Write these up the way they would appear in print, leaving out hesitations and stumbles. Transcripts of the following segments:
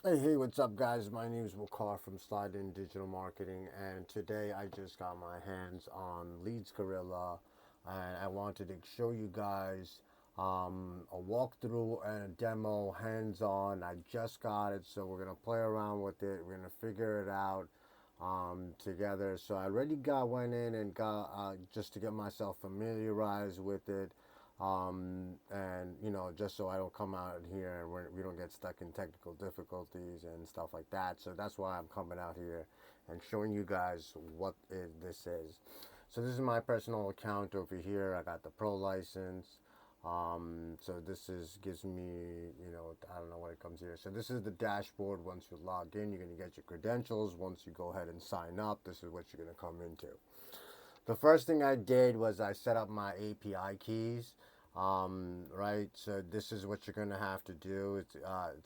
Hey, what's up, guys? My name is Wakar from Slide In Digital Marketing, and today I just got my hands on LeadsGorilla, and I wanted to show you guys a walkthrough and a demo, hands-on. I just got it, so we're gonna play around with it. We're gonna figure it out together. So I already went in and got just to get myself familiarized with it, and just so I don't come out here and we don't get stuck in technical difficulties and stuff like that. So that's why I'm coming out here and showing you guys this is. So this is my personal account over here. I got the pro license. So this is gives me, I don't know what it comes here. So this is the dashboard. Once you log in, you're gonna get your credentials. Once you go ahead and sign up, this is what you're gonna come into. The first thing I did was I set up my API keys. Right, so this is what you're gonna have to do. It's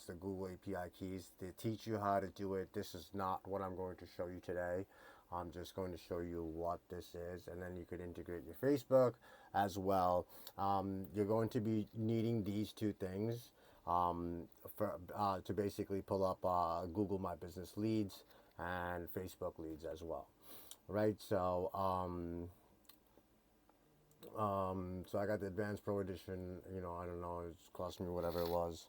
the Google API keys. They teach you how to do it. This is not what I'm going to show you today. I'm just going to show you what this is, and then you could integrate your Facebook as well. You're going to be needing these two things to basically pull up Google My Business leads and Facebook leads as well. Right, so I got the advanced pro edition. I don't know, it's cost me whatever it was.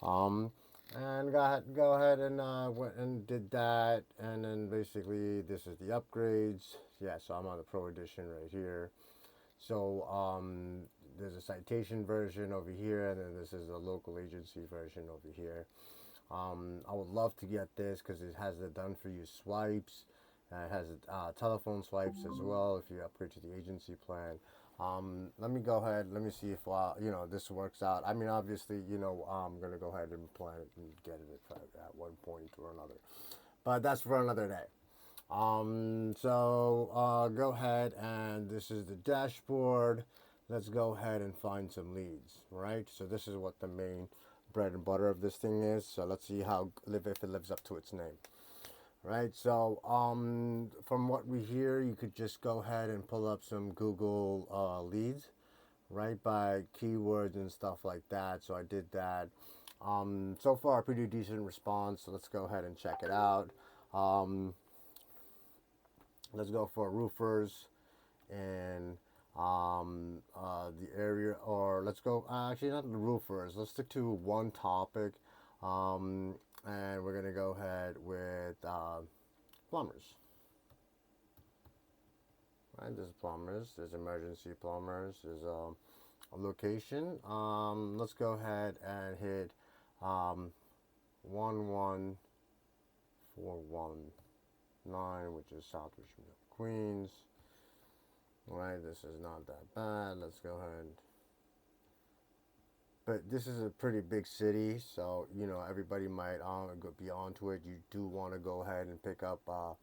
Um, and go ahead and went and did that, and then basically this is the upgrades. Yeah, so I'm on the pro edition right here. So there's a citation version over here, and then this is a local agency version over here. I would love to get this because it has the done for you swipes. It has telephone swipes as well if you upgrade to the agency plan. Let me go ahead. Let me see if this works out. I mean, obviously, I'm gonna go ahead and plan it and get it at one point or another, but that's for another day. Go ahead, and this is the dashboard. Let's go ahead and find some leads, right? So this is what the main bread and butter of this thing is. So let's see if it lives up to its name, right? So from what we hear, you could just go ahead and pull up some Google leads, right, by keywords and stuff like that. So I did that. So far, pretty decent response. So let's go ahead and check it out. Um, let's go for roofers in the area, or let's go, actually, not the roofers. Let's stick to one topic. Um, and we're going to go ahead with plumbers. Right, there's plumbers, there's emergency plumbers, there's a location. Let's go ahead and hit 11419, which is South Richmond, Queens. Right, this is not that bad. Let's go ahead. But this is a pretty big city, so everybody might be onto it. You do want to go ahead and pick up a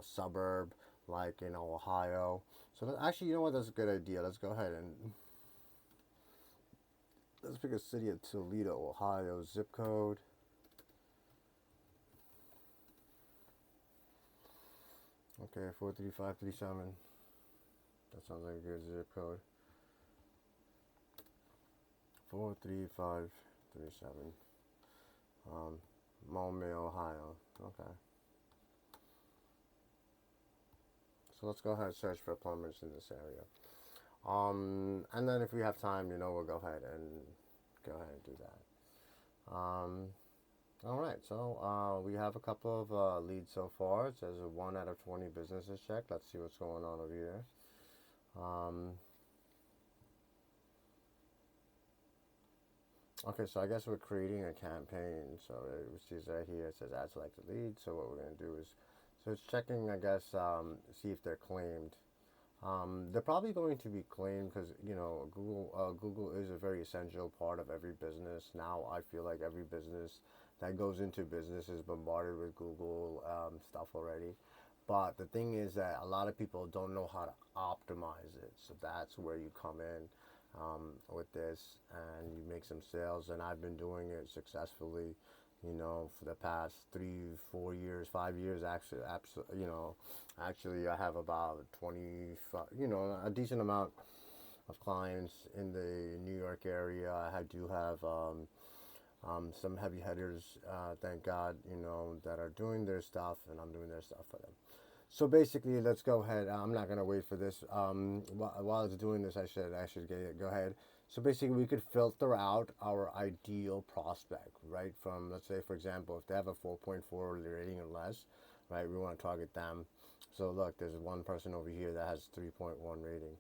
suburb like in Ohio. So actually, you know what? That's a good idea. Let's go ahead and let's pick a city of Toledo, Ohio. Zip code. Okay, 43537. That sounds like a good zip code. 43537. Um, Maumee, Ohio. Okay. So let's go ahead and search for plumbers in this area. And then if we have time, we'll go ahead and do that. All right, so we have a couple of leads so far. It says a 1 out of 20 businesses checked. Let's see what's going on over here. Um, okay, so I guess we're creating a campaign. So it says right here, it says add selected lead. So what we're going to do is, so it's checking, I guess, see if they're claimed. They're probably going to be claimed because Google is a very essential part of every business. Now I feel like every business that goes into business is bombarded with Google stuff already. But the thing is that a lot of people don't know how to optimize it. So that's where you come in with this, and you make some sales. And I've been doing it successfully, for the past 3, 4 years, 5 years. Actually, I have about 20, a decent amount of clients in the New York area. I do have Some heavy hitters, thank God, that are doing their stuff, and I'm doing their stuff for them. So basically, let's go ahead. I'm not gonna wait for this. While it's doing this, go ahead. So basically, we could filter out our ideal prospect, right? From, let's say, for example, if they have a 4.4 rating or less, right? We want to target them. So look, there's one person over here that has 3.1 rating,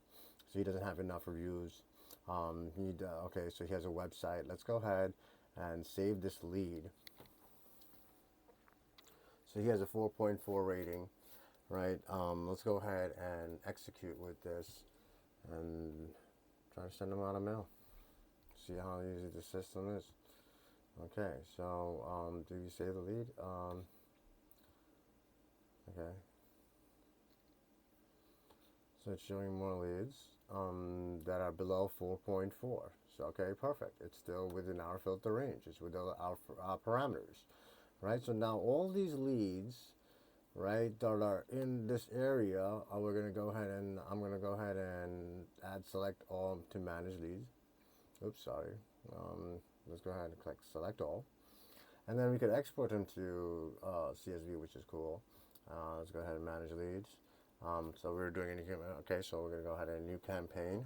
so he doesn't have enough reviews. Okay, so he has a website. Let's go ahead and save this lead. So he has a 4.4 rating, right? Let's go ahead and execute with this and try to send them out a mail. See how easy the system is. Okay, so do you save the lead? Okay, so it's showing more leads that are below 4.4. So okay, perfect. It's still within our filter range. It's within our parameters, right? So now all these leads, right, that are in this area, we're gonna go ahead and I'm gonna go ahead and add select all to manage leads. Oops, sorry. Let's go ahead and click select all, and then we could export them to CSV, which is cool. Let's go ahead and manage leads. So we're doing any, okay, so we're gonna go ahead and new campaign,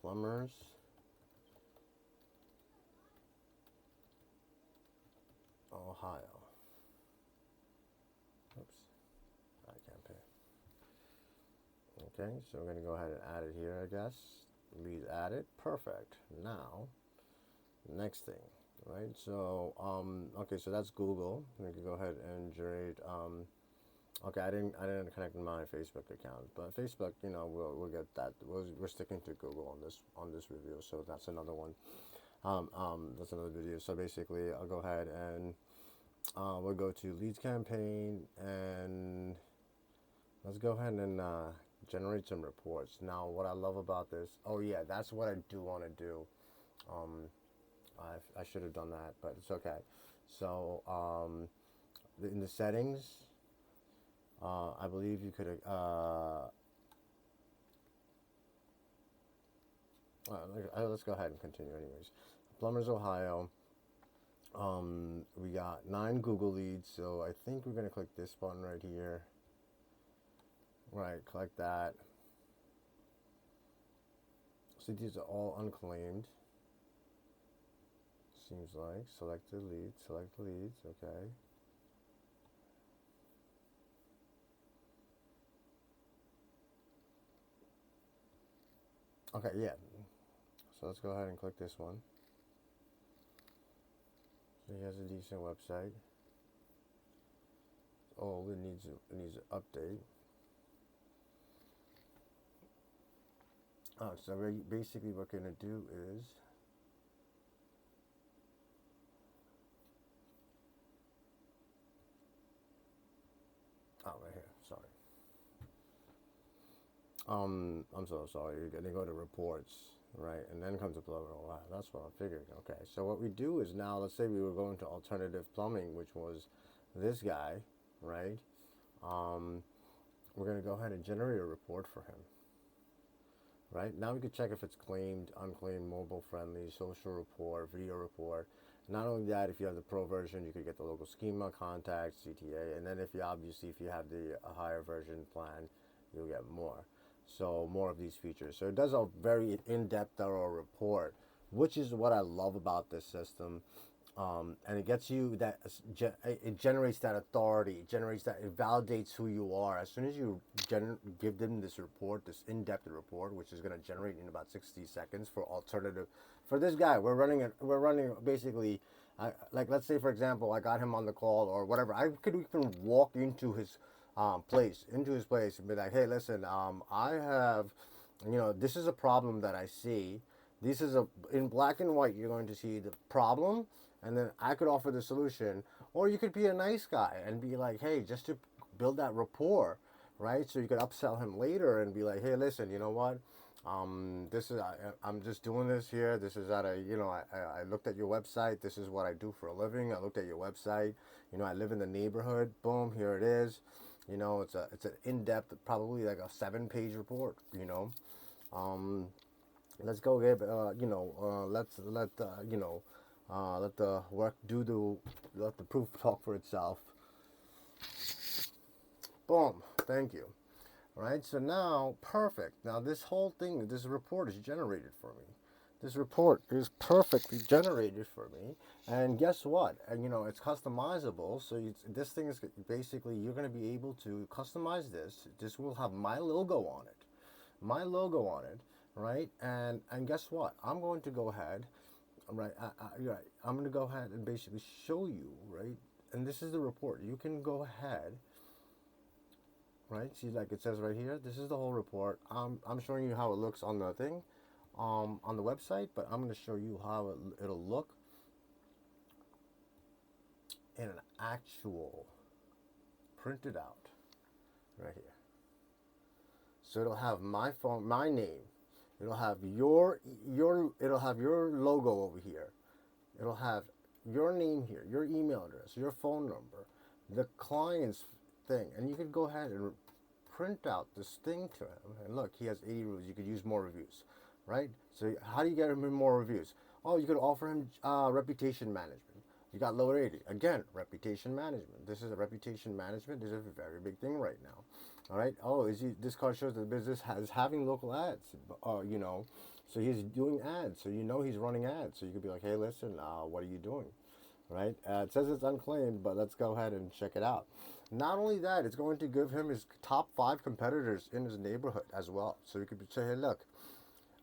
plumbers, Ohio. Oops, campaign. Okay, so we're gonna go ahead and add it here, I guess. Lead added, perfect. Now, next thing, right? So, okay, so that's Google. We can go ahead and generate. Okay, I didn't connect my Facebook account, but Facebook, we'll get that. We're sticking to Google on this review, so that's another one. That's another video. So basically, I'll go ahead and we'll go to leads campaign, and let's go ahead and generate some reports. Now, what I love about this, oh yeah, that's what I do want to do. I should have done that, but it's okay. So in the settings, I believe you could. Let's go ahead and continue, anyways. Plumbers, Ohio. We got 9 Google leads, so I think we're gonna click this button right here. Right, click that. So these are all unclaimed. Seems like select the leads. Okay. Okay, yeah. So let's go ahead and click this one. So he has a decent website. Oh, it needs an update. Oh, so basically what we're gonna do is right here. Sorry. I'm so sorry. You're gonna go to reports, right, and then comes to plumbing. Oh, wow, that's what I figured. Okay, so what we do is now, let's say we were going to alternative plumbing, which was this guy, right? We're gonna go ahead and generate a report for him. Right now, we can check if it's claimed, unclaimed, mobile friendly, social report, video report. Not only that, if you have the pro version, you could get the local schema, contact, CTA, and then if you have the higher version plan, you'll get more. So more of these features. So it does a very in-depth, thorough report, which is what I love about this system. And it gets you that, it generates that authority, it validates who you are. As soon as you give them this report, this in-depth report, which is going to generate in about 60 seconds for this guy, we're running basically, like, let's say, for example, I got him on the call or whatever. I could even walk into his place, and be like, hey, listen, I have, this is a problem that I see. This is in black and white, you're going to see the problem, and then I could offer the solution. Or you could be a nice guy and be like, hey, just to build that rapport, right? So you could upsell him later and be like, hey, listen, you know what? I'm just doing this here. This is I looked at your website. This is what I do for a living. I looked at your website. I live in the neighborhood. Boom, here it is. It's an in-depth, probably like a 7-page report. let's go give let's let let the work do the let the proof talk for itself. Boom. Thank you. All right, so now, perfect. Now this whole thing, this report is generated for me. This report is perfectly generated for me. And guess what? And it's customizable. So this thing is basically, you're going to be able to customize this. This will have my logo on it. My logo on it, right? And guess what? I'm going to go ahead, right? Right. I'm going to go ahead and basically show you, right? And this is the report. You can go ahead, right? See, like it says right here, this is the whole report. I'm showing you how it looks on the thing, on the website, but I'm going to show you how it'll look in an actual printed out right here. So it'll have my phone, my name. It'll have it'll have your logo over here. It'll have your name here, your email address, your phone number, the client's thing, and you could go ahead and print out this thing to him. And look, he has 80 reviews. You could use more reviews, right? So how do you get him more reviews? Oh, you could offer him reputation management. You got low rating. Again, reputation management. This is a reputation management. This is a very big thing right now. All right. Oh, this card shows that the business is having local ads. So he's doing ads. So he's running ads. So you could be like, hey, listen, what are you doing? Right? It says it's unclaimed, but let's go ahead and check it out. Not only that, it's going to give him his top 5 competitors in his neighborhood as well. So you could say, hey, look,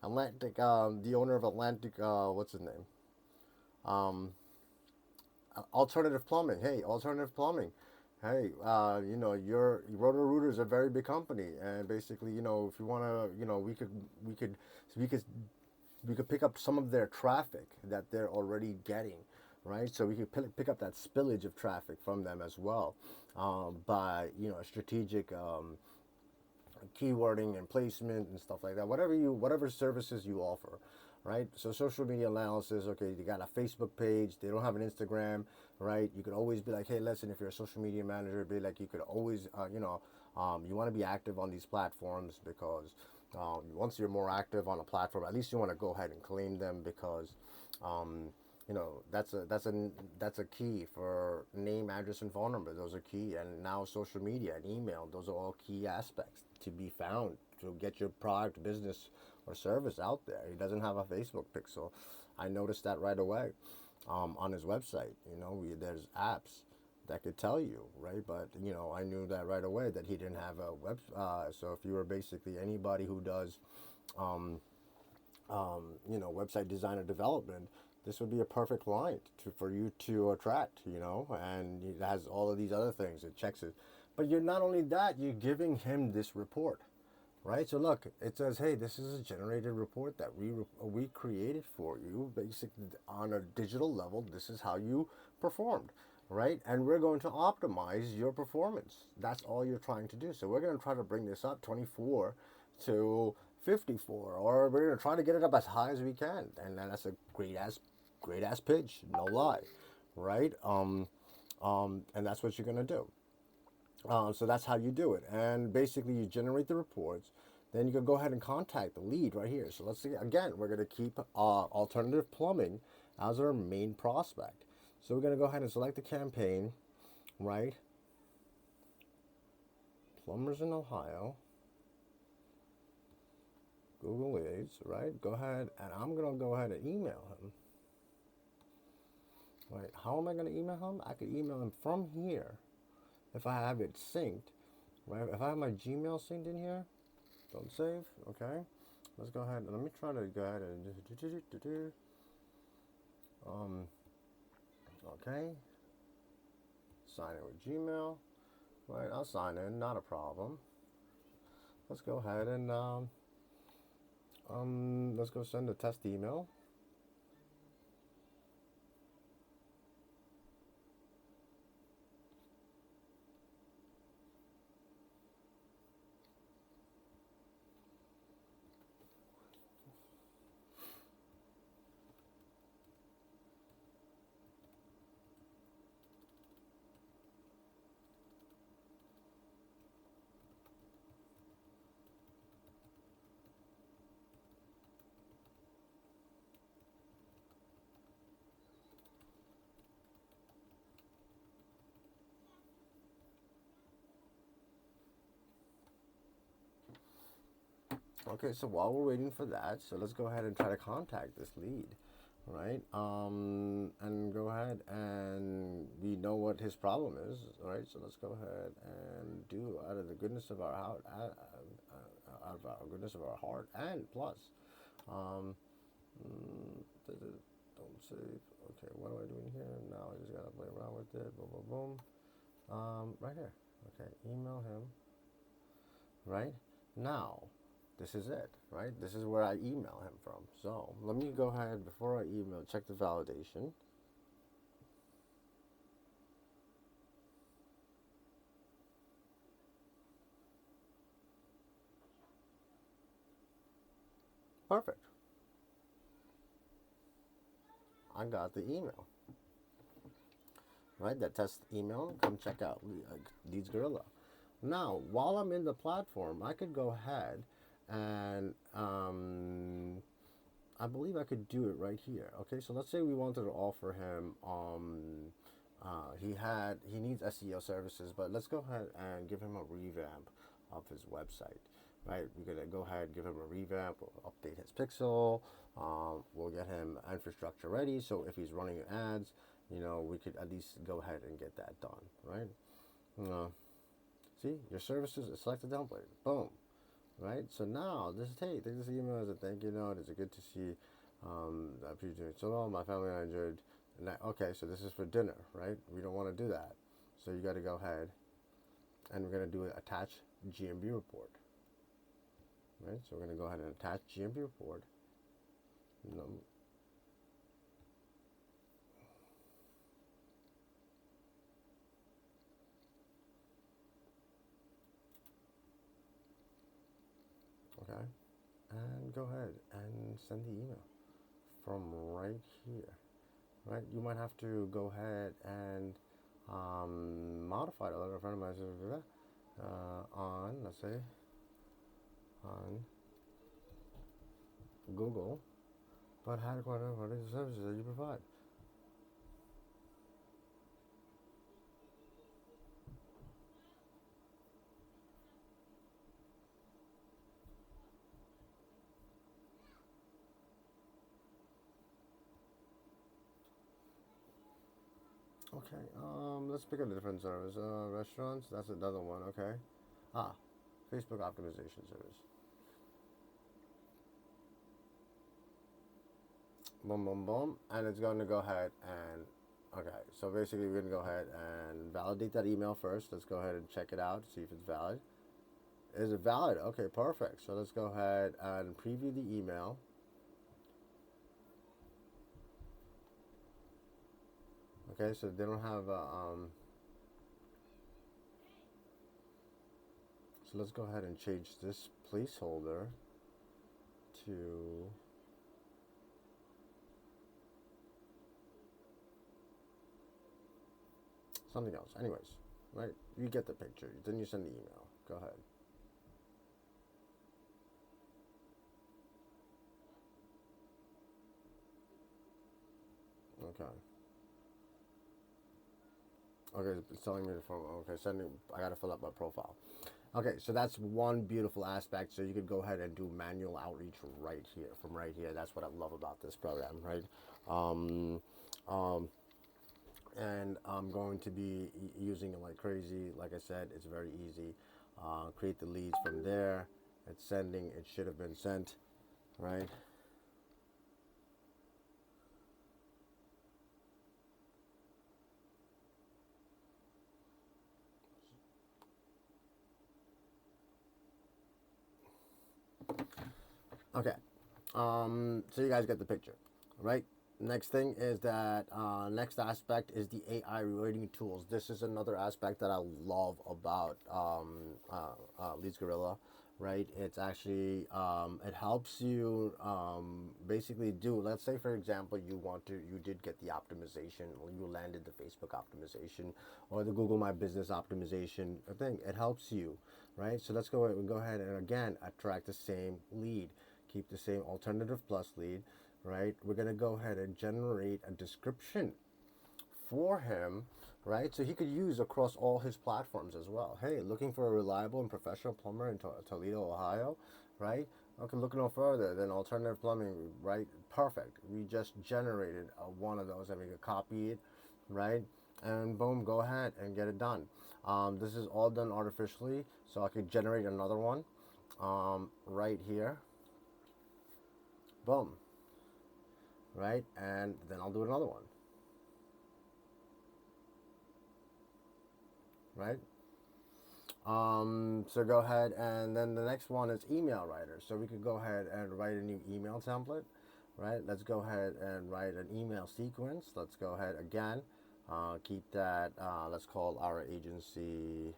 Atlantic, the owner of Atlantic, what's his name? Um, Alternative Plumbing. Hey, Alternative Plumbing. Hey, your Roto-Rooter is a very big company, and basically, if you want to, we could we could pick up some of their traffic that they're already getting, right? So we could pick up that spillage of traffic from them as well, by strategic keywording and placement and stuff like that. Whatever services you offer, right? So social media analysis. Okay, you got a Facebook page. They don't have an Instagram, right? You could always be like, hey, listen, if you're a social media manager, be like, you could always, you want to be active on these platforms because once you're more active on a platform, at least you want to go ahead and claim them because that's a key for name, address, and phone number. Those are key, and now social media and email. Those are all key aspects to be found to get your product, business, or service out there. He doesn't have a Facebook pixel. I noticed that right away on his website. There's apps that could tell you, right? But I knew that right away that he didn't have a web. So if you were basically anybody who does, website design or development, this would be a perfect client for you to attract. And it has all of these other things. It checks it, but you're not only that, you're giving him this report. Right, so look, it says, hey, this is a generated report that we created for you, basically on a digital level. This is how you performed, right? And we're going to optimize your performance. That's all you're trying to do. So we're going to try to bring this up 24 to 54, or we're going to try to get it up as high as we can. And then that's a great ass pitch, no lie, right? And that's what you're going to do. So that's how you do it. And basically you generate the reports. Then you can go ahead and contact the lead right here. So let's see, again, we're going to keep Alternative Plumbing as our main prospect. So we're going to go ahead and select the campaign, right? Plumbers in Ohio. Google Leads, right? Go ahead, and I'm going to go ahead and email him. Right, how am I going to email him? I could email him from here. If I have it synced, right? If I have my Gmail synced in here, don't save, okay? Let's go ahead and let me try to go ahead and okay. Sign in with Gmail, right? I'll sign in, not a problem. Let's go ahead and let's go send a test email. Okay, so while we're waiting for that, so let's go ahead and try to contact this lead, right? And go ahead and we know what his problem is, right? So let's go ahead and do out of the goodness of our heart, out of our goodness of our heart, and plus, um, don't save. Okay, what am I doing here? Now I just gotta play around with it. Boom, boom, boom. Right here. Okay, email him. Right now, this is it. Right, this is where I email him from. So let me go ahead before I email. Check the validation. Perfect. I got the email. Right, that test email. Come check out LeadsGorilla. Now, while I'm in the platform, I could go ahead and I believe I could do it right here. Okay, so let's say we wanted to offer him he needs SEO services, but let's go ahead and give him a revamp of his website. Right, we're gonna go ahead and give him a revamp. We'll update his pixel. We'll get him infrastructure ready. So if he's running ads, we could at least go ahead and get that done. Right. Uh, See your services. Select the template. Boom. Right. So now this is hey, take this email as a thank you note. It's good to see that you're doing so well. My family and I enjoyed. And okay, so this is for dinner, right? We don't want to do that. So you got to go ahead and we're going to do an attach GMB report. Right? So we're going to go ahead and attach GMB report. Okay. And go ahead and send the email from right here. Right? You might have to go ahead and modify it. A little friend of mine said, on, let's say, on Google, but how to qualify for the services that you provide. Okay, let's pick a different service. Restaurants, that's another one, okay. Ah, Facebook optimization service. Boom, boom, boom, and it's going to go ahead and, okay, so basically we're going to go ahead and validate that email first. Let's go ahead and check it out, see if it's valid. Is it valid? Okay, perfect. So let's go ahead and preview the email. Okay, so they don't have so let's go ahead and change this placeholder to something else. Anyways, right? You get the picture. Then you send the email. Go ahead. Okay. Okay, it's telling me to form. Okay, sending. I gotta fill up my profile. Okay, so that's one beautiful aspect. So you could go ahead and do manual outreach right here, from right here. That's what I love about this program, right? Um, um, and I'm going to be using it like crazy. Like I said, it's very easy. Create the leads from there. It's sending. It should have been sent, right? Okay. So you guys get the picture, right? Next thing is that next aspect is the AI rating tools. This is another aspect that I love about LeadsGorilla, right? It's actually it helps you basically do. Let's say for example you did get the optimization, or you landed the Facebook optimization, or the Google My Business optimization thing. It helps you, right? So let's go ahead and again attract the same lead. Keep the same alternative plus lead, right? We're going to go ahead and generate a description for him, right? So he could use across all his platforms as well. Hey, looking for a reliable and professional plumber in Toledo, Ohio, right? Okay, look no further than alternative plumbing, right? Perfect. We just generated one of those, and we could copy it, right? And boom, go ahead and get it done. This is all done artificially, so I could generate another one right here. Boom, right? And then I'll do another one, right? So go ahead, and then the next one is email writer. So we could go ahead and write a new email template, right? Let's go ahead and write an email sequence. Let's go ahead again, keep that, let's call our agency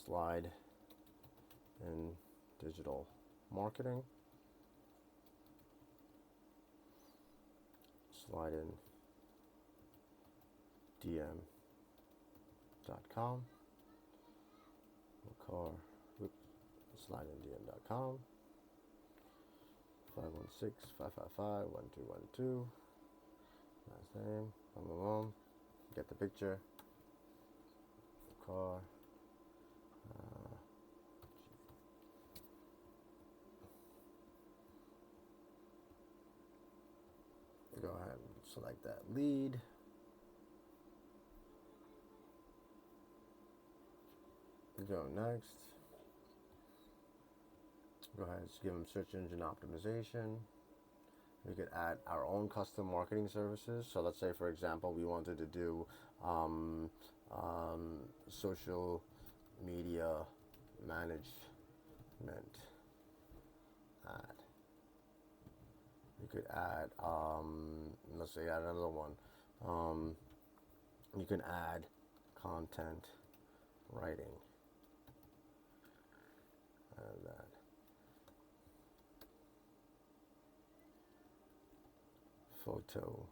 Slide in Digital Marketing, slide in dm.com, car, slide in dm.com, 516-555-1212, last name, boom, boom, boom, get the picture, car, go ahead and select that lead, go next, go ahead and give them search engine optimization. We could add our own custom marketing services. So let's say, for example, we wanted to do social media management ad. You could add, let's say, add another one. You can add content writing. Add that. Photo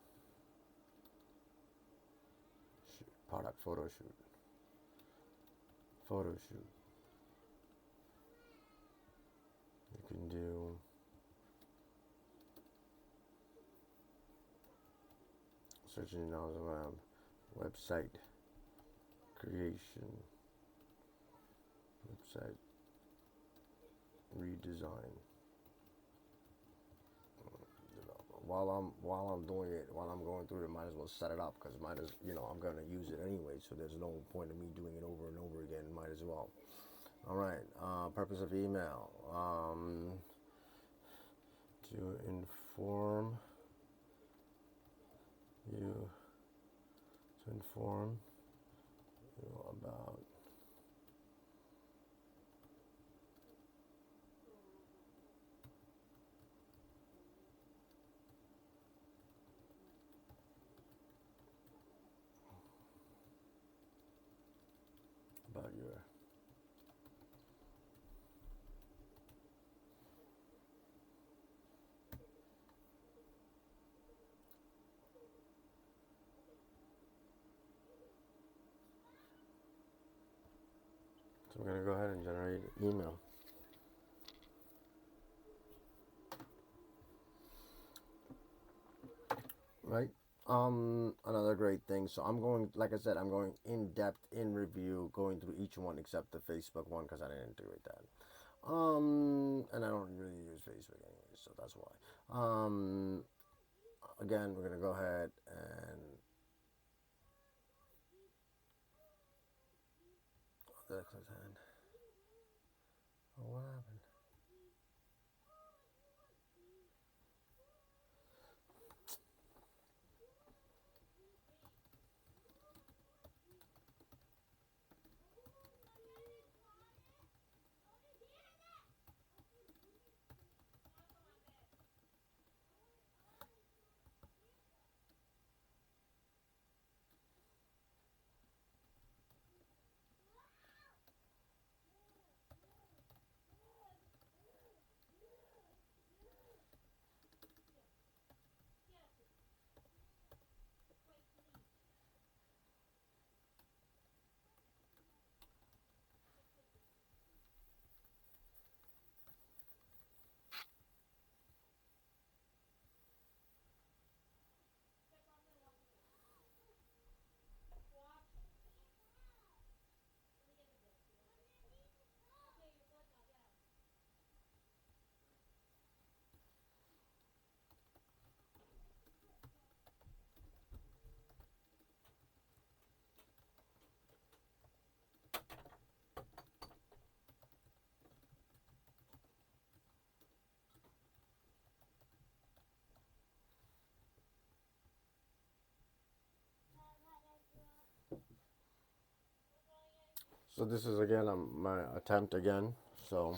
shoot, product photo shoot. You can do search engine around website creation, website redesign. While I'm doing it, while I'm going through it, might as well set it up, because I'm gonna use it anyway. So there's no point in me doing it over and over again. Might as well. All right. Purpose of email, to inform you about your. So we're gonna go ahead and generate email. Right. Another great thing. So I'm going, like I said, I'm going in depth, in review, going through each one except the Facebook one, because I didn't integrate that. And I don't really use Facebook anyway, so that's why. Again, we're gonna go ahead and oh, what happened? So this is again my attempt again. So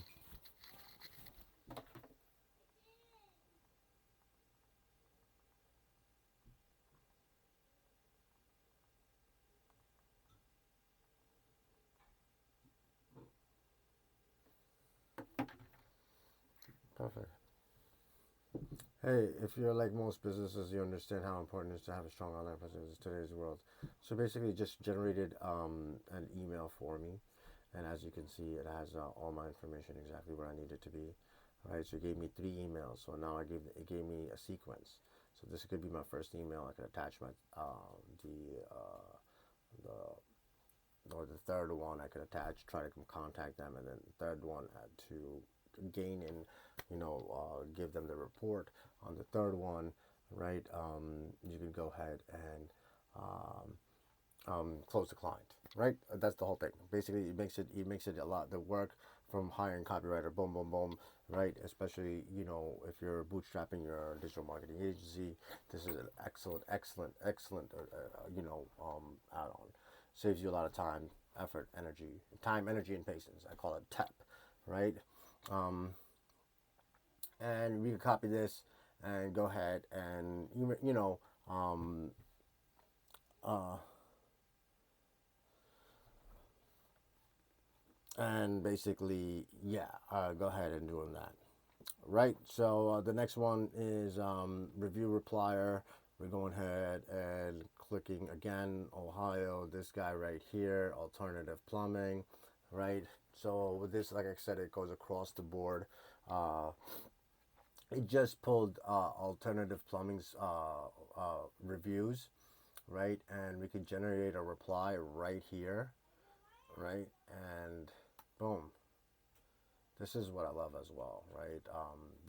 perfect. Hey, if you're like most businesses, you understand how important it is to have a strong online presence in today's world. So basically, just generated an email for me, and as you can see, it has all my information exactly where I need it to be. Right, so it gave me 3 emails. So now it gave me a sequence. So this could be my first email. I could attach my the or the third one I could attach, try to contact them, and then the third one to gain and give them the report. On the third one, right, you can go ahead and close the client, right? That's the whole thing. Basically, it makes it a lot. The work from hiring copywriter, boom, boom, boom, right? Especially if you're bootstrapping your digital marketing agency, this is an excellent add-on. Saves you a lot of time, effort, energy, and patience. I call it TEP, right? Um, and we can copy this and go ahead and uh, and basically, yeah, go ahead and doing that. Right. So the next one is review replier. We're going ahead and clicking again, Ohio. This guy right here, alternative plumbing. Right. So with this, like I said, it goes across the board. Uh, it just pulled alternative plumbing's reviews, right? And we could generate a reply right here, right? And boom, this is what I love as well, right?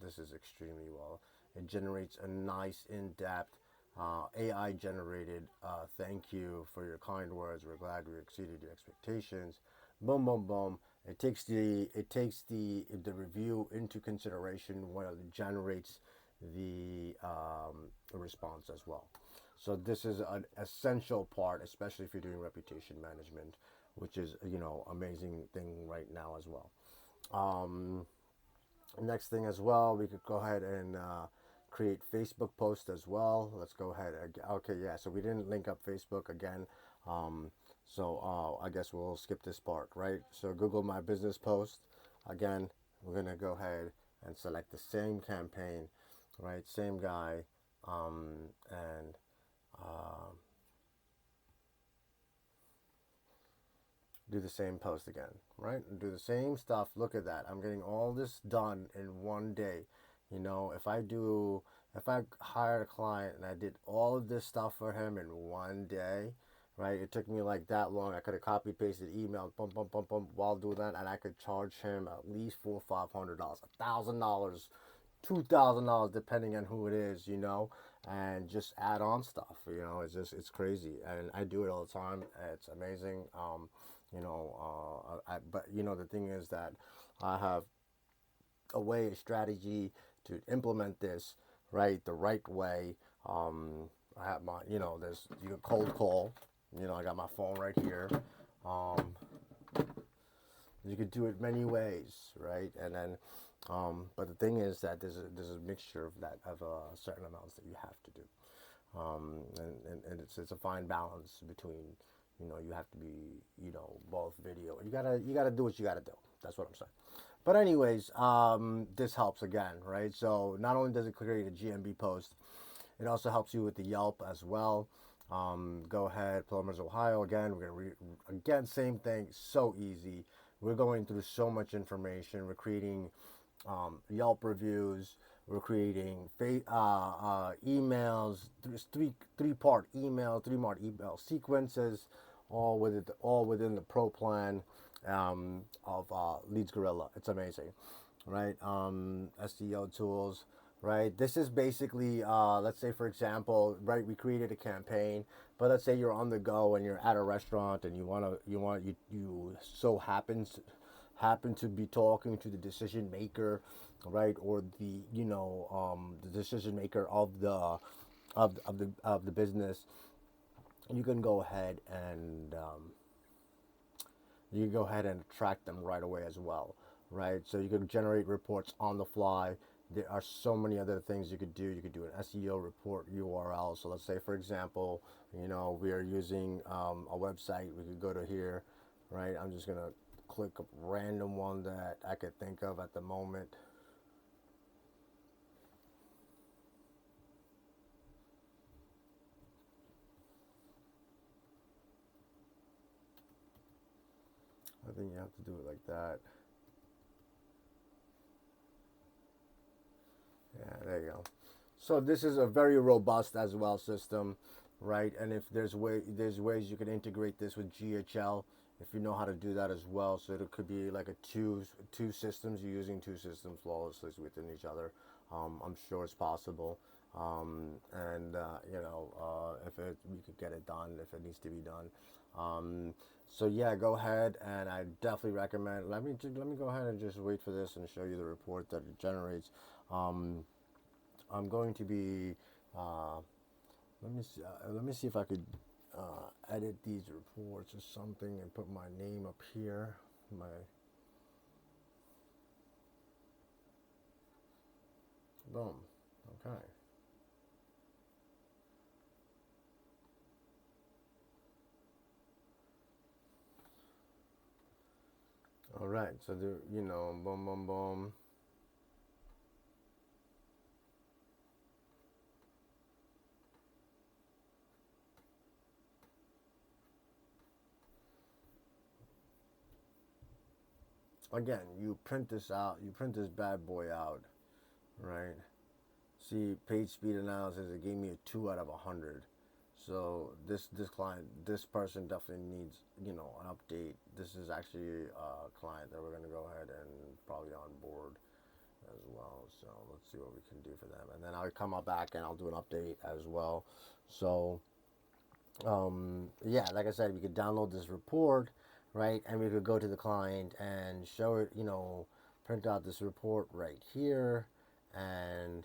This is extremely well. It generates a nice, in-depth, AI generated thank you for your kind words. We're glad we exceeded your expectations. Boom, boom, boom. It takes the review into consideration when it generates the response as well. So this is an essential part, especially if you're doing reputation management, which is amazing thing right now as well. Um, Next thing as well, we could go ahead and create Facebook posts as well. Let's go ahead. Okay, yeah. So we didn't link up Facebook again. I guess we'll skip this part, right? So Google My Business post. Again, we're gonna go ahead and select the same campaign, right? Same guy, and uh, do the same post again, right? And do the same stuff. Look at that. I'm getting all this done in one day. If I hired a client and I did all of this stuff for him in one day, right? It took me like that long. I could have copy pasted email, bum bum bum bum, while doing that, and I could charge him at least $400, $500, $1,000, $2,000, depending on who it is, and just add on stuff. It's crazy, and I do it all the time. It's amazing. But the thing is that I have a strategy to implement this right the right way. I have my, there's you can cold call. I got my phone right here. Um, you could do it many ways, right? And then, but the thing is that there's a mixture of certain amounts that you have to do. And it's a fine balance between you have to be both video. You gotta do what you gotta do. That's what I'm saying. But anyways, this helps again, right? So not only does it create a GMB post, it also helps you with the Yelp as well. Go ahead, Plumbers Ohio again. We're gonna again same thing. So easy. We're going through so much information. We're creating Yelp reviews. We're creating emails, three-part email, three-part email sequences, all within the pro plan of LeadsGorilla. It's amazing, right? SEO tools, right? This is basically, let's say for example, right? We created a campaign, but let's say you're on the go and you're at a restaurant and you so happen to be talking to the decision maker, right, or the decision maker of the business. You can go ahead and you can go ahead and track them right away as well, right? So you can generate reports on the fly. There are so many other things you could do. You could do an SEO report URL. So let's say, for example, we are using a website. We could go to here, right? I'm just gonna click a random one that I could think of at the moment. I think you have to do it like that. Yeah, there you go. So this is a very robust as well system, right? And if there's ways you can integrate this with GHL, if you know how to do that as well. So it could be like a two systems. You're using two systems flawlessly within each other. I'm sure it's possible. And if we could get it done, if it needs to be done. So yeah, go ahead, and I definitely recommend. Let me go ahead and just wait for this and show you the report that it generates. Um, I'm going to be. Let me see if I could edit these reports or something and put my name up here. My boom. Okay. All right. So boom, boom, boom. Again, you print this out. You print this bad boy out, right? See, page speed analysis. It gave me a 2 out of 100. So this client, this person definitely needs an update. This is actually a client that we're gonna go ahead and probably on board as well. So let's see what we can do for them, and then I'll come up back and I'll do an update as well. So yeah, like I said, we could download this report, right, and we could go to the client and show it, print out this report right here, and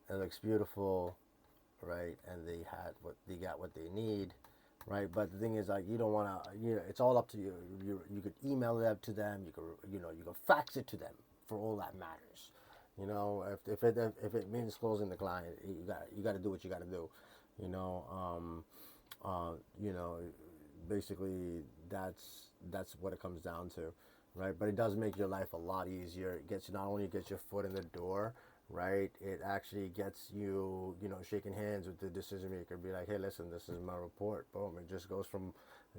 it looks beautiful, right? And they got what they need, right? But the thing is, like, you don't want to, it's all up to you. You could email it to them. You could, you could fax it to them for all that matters. If it means closing the client, you got to do what you got to do. You know, um, uh, you know, basically that's what it comes down to, right? But it does make your life a lot easier. It gets not only gets your foot in the door, right? It actually gets you, shaking hands with the decision maker. Be like, hey, listen, this is my report. Boom! It just goes from,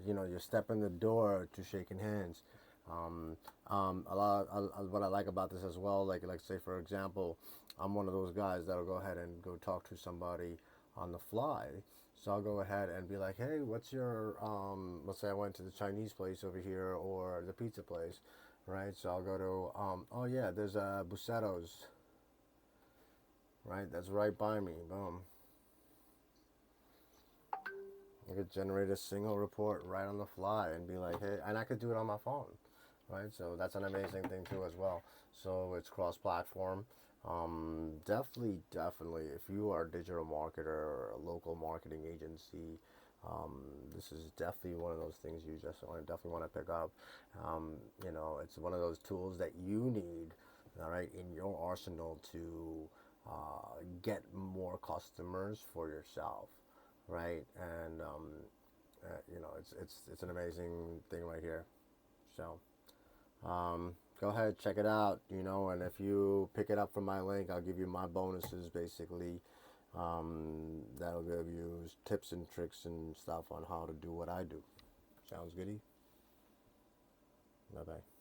you step in the door to shaking hands. What I like about this as well, like say for example, I'm one of those guys that'll go ahead and go talk to somebody on the fly. So I'll go ahead and be like, hey, what's your, let's say I went to the Chinese place over here or the pizza place, right? So I'll go to, oh yeah, there's a Bucetto's, right? That's right by me. Boom. I could generate a single report right on the fly and be like, hey, and I could do it on my phone, right? So that's an amazing thing too as well. So it's cross-platform. Definitely, if you are a digital marketer or a local marketing agency, this is definitely one of those things you just definitely want to pick up. It's one of those tools that you need, all right, in your arsenal to get more customers for yourself, right? And it's an amazing thing right here. So go ahead, check it out, and if you pick it up from my link, I'll give you my bonuses basically. That'll give you tips and tricks and stuff on how to do what I do. Sounds goody? Bye bye.